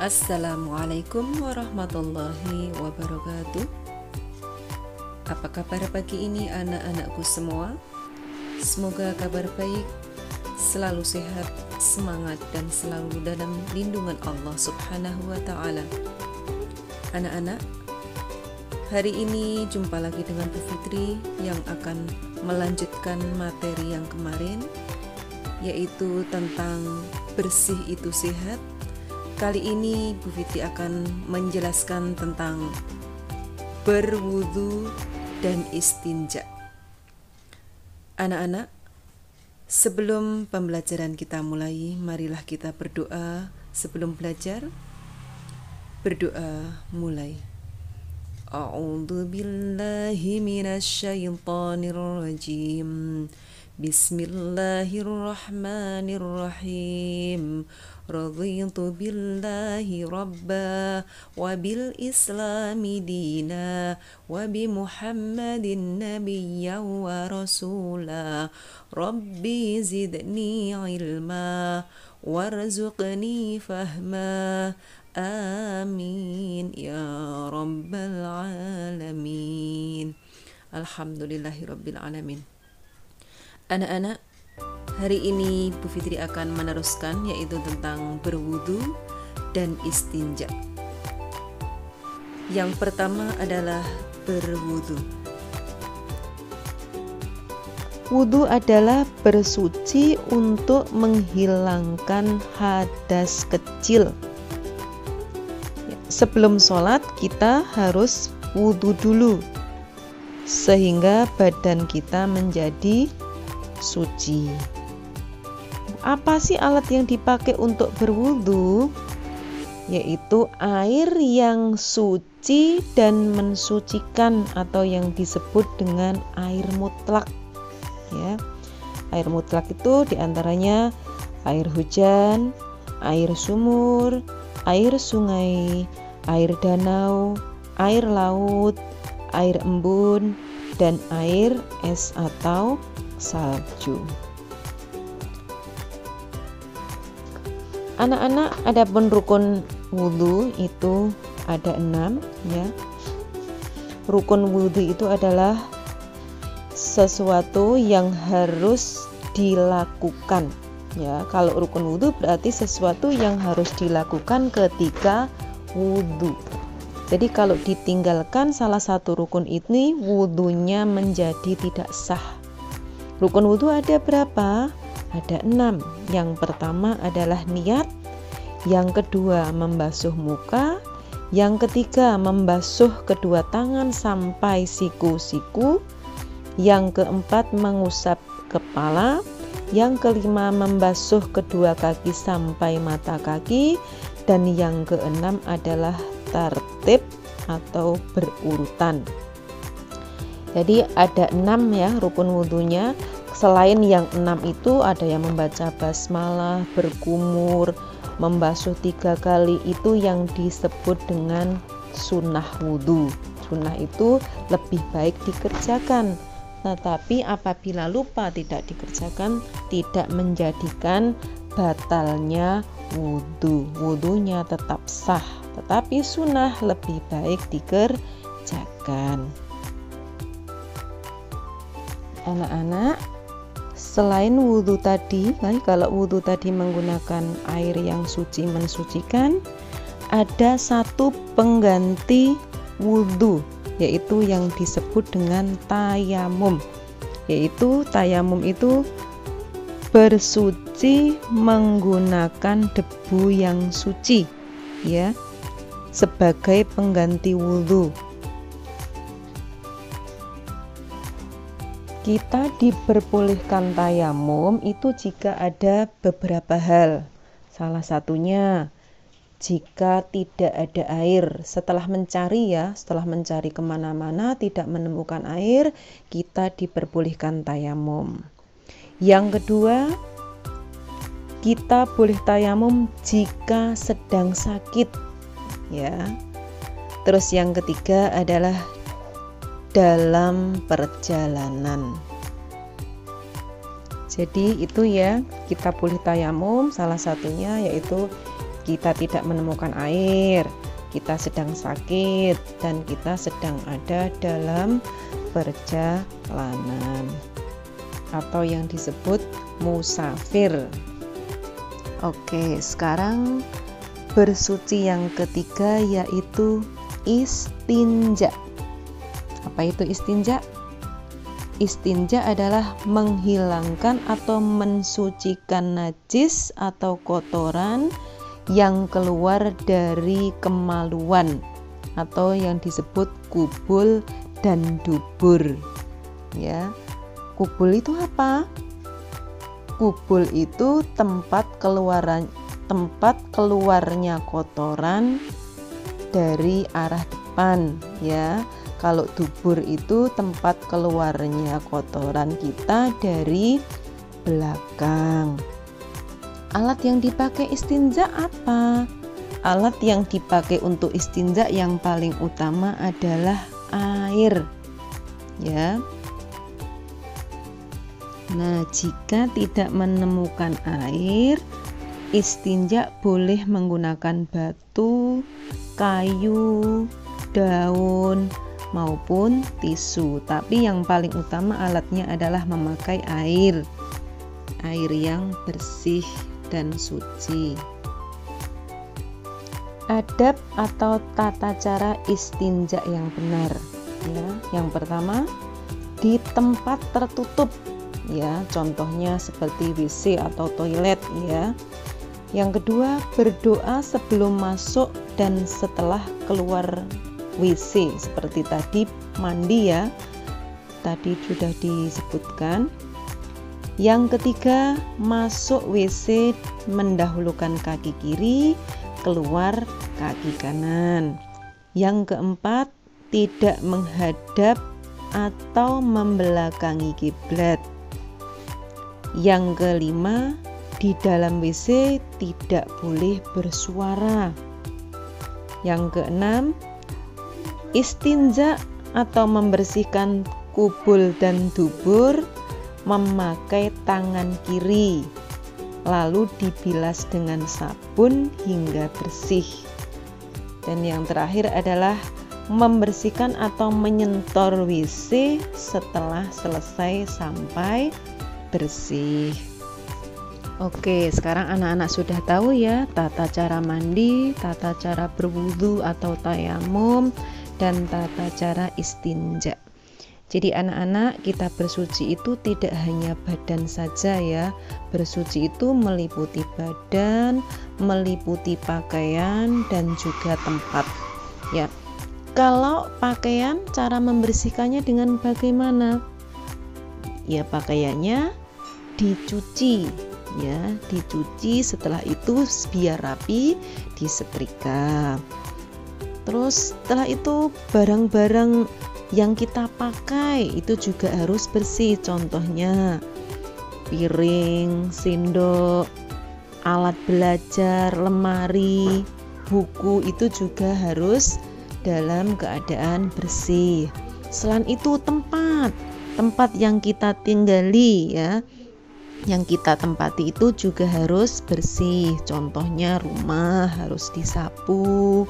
Assalamualaikum warahmatullahi wabarakatuh. Apa kabar pagi ini anak-anakku semua? Semoga kabar baik, selalu sehat, semangat, dan selalu dalam lindungan Allah Subhanahu wa Ta'ala. Anak-anak, hari ini jumpa lagi dengan Bu Fitri yang akan melanjutkan materi yang kemarin, yaitu tentang bersih itu sehat. Kali ini Bu Fitri akan menjelaskan tentang berwudu dan istinja. Anak-anak, sebelum pembelajaran kita mulai, marilah kita berdoa sebelum belajar. Berdoa mulai. A'udzu billahi minasyaitonir rajim. Bismillahirrahmanirrahim. Raditu billahi rabba wa bil islami dina wa bi muhammadin nabiyya wa rasula. Rabbi zidni ilma warzuqni fahma. Amin ya rabbal alamin. Alhamdulillahi rabbil alamin. Anak-anak, hari ini Bu Fitri akan meneruskan, yaitu tentang berwudu dan istinja. Yang pertama adalah berwudu. Wudu adalah bersuci untuk menghilangkan hadas kecil. Sebelum sholat kita harus wudu dulu, sehingga badan kita menjadi suci. Apa sih alat yang dipakai untuk berwudu? Yaitu air yang suci dan mensucikan, atau yang disebut dengan air mutlak. Ya, air mutlak itu diantaranya air hujan, air sumur, air sungai, air danau, air laut, air embun, dan air es atau salju. Anak-anak, adapun rukun wudu itu ada 6 ya. Rukun wudu itu adalah sesuatu yang harus dilakukan ya. Kalau rukun wudu berarti sesuatu yang harus dilakukan ketika wudu. Jadi kalau ditinggalkan salah satu rukun ini, wudunya menjadi tidak sah. Rukun wudu ada berapa? Ada 6. Yang pertama adalah niat, yang kedua membasuh muka, yang ketiga membasuh kedua tangan sampai siku-siku, yang keempat mengusap kepala, yang kelima membasuh kedua kaki sampai mata kaki, dan yang keenam adalah tertib atau berurutan. Jadi ada 6 ya rukun wudunya. Selain yang 6 itu ada yang membaca basmalah, berkumur, membasuh 3 kali, itu yang disebut dengan sunnah wudu. Sunnah itu lebih baik dikerjakan. Tetapi apabila lupa tidak dikerjakan, tidak menjadikan batalnya wudu. Wudunya tetap sah, tetapi sunnah lebih baik dikerjakan. Anak-anak, selain wudu tadi, kalau wudu tadi menggunakan air yang suci mensucikan, ada satu pengganti wudu, yaitu yang disebut dengan tayamum. Yaitu tayamum itu bersuci menggunakan debu yang suci ya, sebagai pengganti wudu. Kita diperbolehkan tayamum itu jika ada beberapa hal. Salah satunya jika tidak ada air. Setelah mencari kemana-mana tidak menemukan air, kita diperbolehkan tayamum. Yang kedua, kita boleh tayamum jika sedang sakit ya. Terus yang ketiga adalah dalam perjalanan. Jadi itu ya, kita boleh tayamum, salah satunya yaitu kita tidak menemukan air, kita sedang sakit, dan kita sedang ada dalam perjalanan atau yang disebut musafir. Oke, sekarang bersuci yang ketiga yaitu istinja. Apa itu istinja? Istinja adalah menghilangkan atau mensucikan najis atau kotoran yang keluar dari kemaluan atau yang disebut kubul dan dubur. Ya. Kubul itu apa? Kubul itu tempat keluarnya kotoran dari arah depan, ya. Kalau dubur itu tempat keluarnya kotoran kita dari belakang. Alat yang dipakai istinja apa? Alat yang dipakai untuk istinja yang paling utama adalah air, ya. Nah, jika tidak menemukan air, istinja boleh menggunakan batu, kayu, daun, maupun tisu. Tapi yang paling utama alatnya adalah memakai air yang bersih dan suci. Adab atau tata cara istinja yang benar, ya. Yang pertama, di tempat tertutup, ya, contohnya seperti WC atau toilet, ya. Yang kedua, berdoa sebelum masuk dan setelah keluar WC, seperti tadi mandi, ya, tadi sudah disebutkan. Yang ketiga, masuk WC mendahulukan kaki kiri, keluar kaki kanan. Yang keempat, tidak menghadap atau membelakangi kiblat. Yang kelima, di dalam WC tidak boleh bersuara. Yang keenam, istinja atau membersihkan kubul dan dubur memakai tangan kiri, lalu dibilas dengan sabun hingga bersih. Dan yang terakhir adalah membersihkan atau menyentor WC setelah selesai sampai bersih. Oke, sekarang anak-anak sudah tahu, ya, tata cara mandi, tata cara berwudu atau tayamum, dan tata cara istinja. Jadi anak-anak, kita bersuci itu tidak hanya badan saja, ya. Bersuci itu meliputi badan, meliputi pakaian, dan juga tempat, ya. Kalau pakaian, cara membersihkannya dengan bagaimana? Ya, pakaiannya dicuci, ya, dicuci. Setelah itu biar rapi, disetrika. Terus setelah itu barang-barang yang kita pakai itu juga harus bersih. Contohnya piring, sendok, alat belajar, lemari, buku itu juga harus dalam keadaan bersih. Selain itu tempat yang kita tinggali, ya, yang kita tempati itu juga harus bersih. Contohnya rumah harus disapu,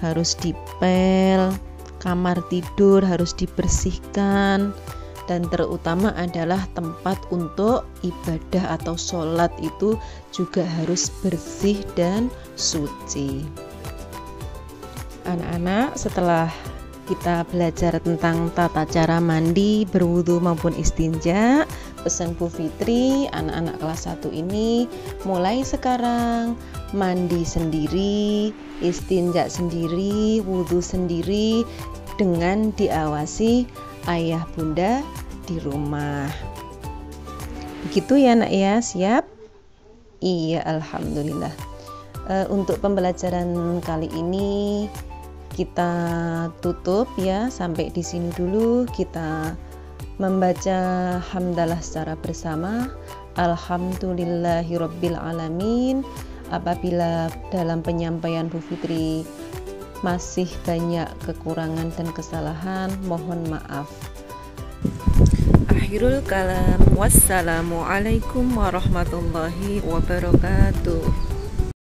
harus dipel, kamar tidur harus dibersihkan, dan terutama adalah tempat untuk ibadah atau sholat itu juga harus bersih dan suci. Anak-anak, setelah kita belajar tentang tata cara mandi, berwudu maupun istinja, pesan Bu Fitri, anak-anak kelas 1 ini mulai sekarang mandi sendiri, istinja sendiri, wudu sendiri, dengan diawasi ayah bunda di rumah. Begitu ya, Nak, ya. Siap? Iya, alhamdulillah. Untuk pembelajaran kali ini kita tutup, ya, sampai di sini dulu. Kita membaca hamdalah secara bersama. Alhamdulillahirabbil alamin. Apabila dalam penyampaian Bu Fitri masih banyak kekurangan dan kesalahan, mohon maaf. Akhirul kalam. Wassalamualaikum warahmatullahi wabarakatuh.